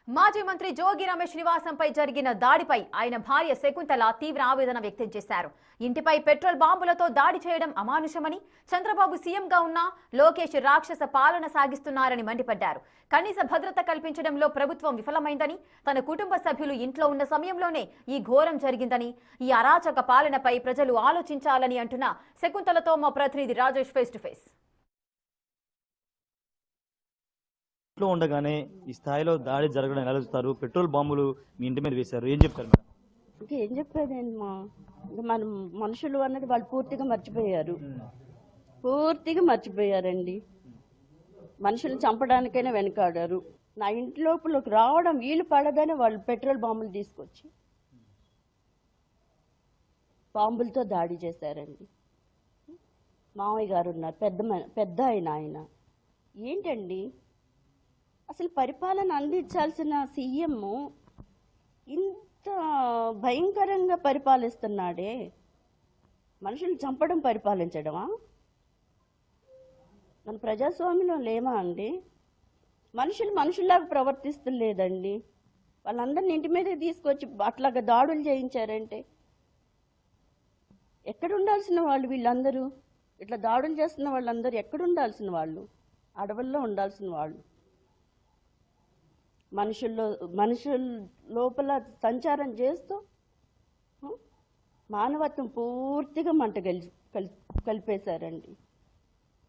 మాజీ మంత్రి జోగి రమేష్ నివాసంపై జరిగిన దాడిపై ఆయన భార్య శకుంతల తీవ్ర ఆవేదన వ్యక్తం చేశారు. ఇంటిపై పెట్రోల్ బాంబులతో దాడి చేయడం అమానుషమని, చంద్రబాబు సీఎంగా ఉన్నా లోకేష్ రాక్షస పాలన సాగిస్తున్నారని మండిపడ్డారు. కనీస భద్రత కల్పించడంలో ప్రభుత్వం విఫలమైందని, తన కుటుంబ సభ్యులు ఇంట్లో ఉన్న సమయంలోనే ఈ ఘోరం జరిగిందని, ఈ అరాచక పాలనపై ప్రజలు ఆలోచించాలని అంటున్న శకుంతలతో మా ప్రతినిధి రాజేష్ ఫేస్ టు ఫేస్. ఇంట్లో ఉండగానే ఈ స్థాయిలో దాడి జరగడం ఎలా చూస్తారు? పెట్రోల్ బాంబులు మీ ఇంటి మీద వేశారు, ఏం చెప్తారు మేడం? ఏం చెప్పేదండి మనం మనుషులు అన్నది వాళ్ళు పూర్తిగా మర్చిపోయారండి. మనుషులు చంపడానికైనా వెనకాడారు. నా ఇంటి లోపలికి రావడం వీలు పడదని వాళ్ళు పెట్రోల్ బాంబులు తీసుకొచ్చి బాంబులతో దాడి చేశారండి. మామయ్య గారు ఉన్నారు, పెద్ద ఆయన ఏంటండి అసలు పరిపాలన అందించాల్సిన సీఎం ఇంత భయంకరంగా పరిపాలిస్తున్నాడే. మనుషులు చంపడం పరిపాలించడమా? మన ప్రజాస్వామ్యంలో లేమా అండి? మనుషుల్లాగా ప్రవర్తిస్తలేదండి. వాళ్ళందరిని ఇంటి మీద తీసుకొచ్చి అట్లాగా దాడులు చేయించారంటే ఎక్కడ ఉండాల్సిన వాళ్ళు వీళ్ళందరూ? ఇట్లా దాడులు చేస్తున్న వాళ్ళందరూ ఎక్కడ ఉండాల్సిన వాళ్ళు? అడవుల్లో ఉండాల్సిన వాళ్ళు. మనుషుల లోపల సంచారం చేస్తూ మానవత్వం పూర్తిగా మంట కలిపేశారండి.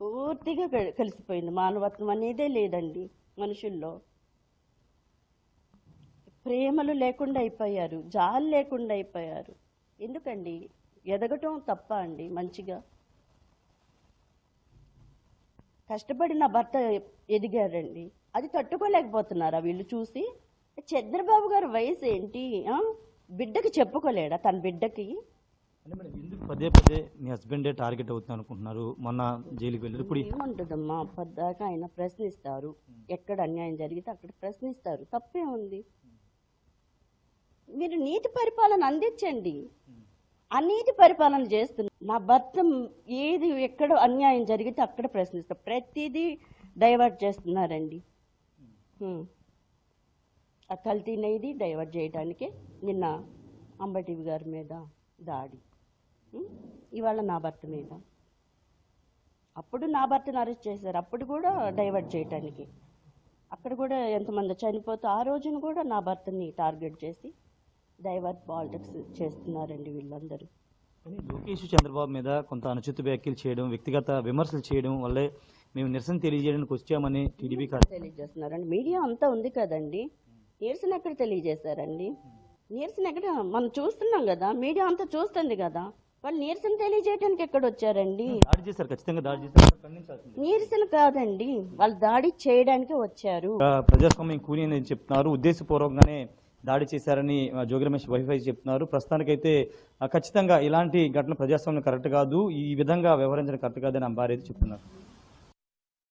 పూర్తిగా కలిసిపోయింది. మానవత్వం అనేదే లేదండి మనుషుల్లో. ప్రేమలు లేకుండా అయిపోయారు, జాలి లేకుండా అయిపోయారు. ఎందుకండి? ఎదగటం తప్ప అండి? మంచిగా కష్టపడి నా భర్త ఎదిగారండి, అది తట్టుకోలేకపోతున్నారా వీళ్ళు చూసి? చంద్రబాబు గారి వయసు ఏంటి? బిడ్డకి చెప్పుకోలేడా తన బిడ్డకి? పదే పదే మీ హస్బెండే టార్గెట్ అవుతుంది అనుకుంటున్నారు. మొన్న జైలుకి వెళ్ళారు. ఇప్పుడు ఏముంటుందమ్మా, పద్దాక ఆయన ప్రశ్నిస్తారు. ఎక్కడ అన్యాయం జరిగితే అక్కడ ప్రశ్నిస్తారు. తప్పే ఉంది. మీరు నీతి పరిపాలన అందించండి. అనీతి పరిపాలన చేస్తున్నారు. నా భర్త ఏది ఎక్కడ అన్యాయం జరిగితే అక్కడ ప్రశ్నిస్తారు. ప్రతిదీ డైవర్ట్ చేస్తున్నారండి. ఆ కల్తీనైది డైవర్ట్ చేయడానికి నిన్న అంబటివి గారి మీద దాడి, ఇవాళ నా భర్త మీద. అప్పుడు నా భర్తను అరెస్ట్ చేశారు, అప్పుడు కూడా డైవర్ట్ చేయడానికి. అక్కడ కూడా ఎంతమంది చనిపోతే ఆ రోజున కూడా నా భర్తని టార్గెట్ చేసి డైవర్ట్ పాలిటిక్స్ చేస్తున్నారండి వీళ్ళందరూ. లోకేష్ చంద్రబాబు మీద కొంత అనుచిత వ్యాఖ్యలు చేయడం, వ్యక్తిగత విమర్శలు చేయడం వల్లే మేము నిరసన తెలియజేయడానికి వచ్చామని టీడీపీ తెలియజేస్తున్నారండి. మీడియా అంతా ఉంది కదండి, నిరసన ఎక్కడ తెలియజేశారండి? నిరసన ఎక్కడ? మనం చూస్తున్నాం కదా, మీడియా అంతా చూస్తుంది కదా. వాళ్ళు నిరసన తెలియజేయడానికి ఎక్కడ వచ్చారండి? దాడి చేశారు, ఖచ్చితంగా దాడి చేశారు. నిరసన కాదండి, వాళ్ళు దాడి చేయడానికి వచ్చారు. ప్రజాస్వామ్యం కూని అని చెప్తున్నారు, ఉద్దేశపూర్వకంగానే దాడి చేశారని జోగి రమేష్ వైఫై చెప్తున్నారు. ప్రస్తుతానికైతే ఖచ్చితంగా ఇలాంటి ఘటన ప్రజాస్వామ్యం కరెక్ట్ కాదు, ఈ విధంగా వ్యవహరించడం కరెక్ట్ కాదని భార్య చెప్తున్నారు.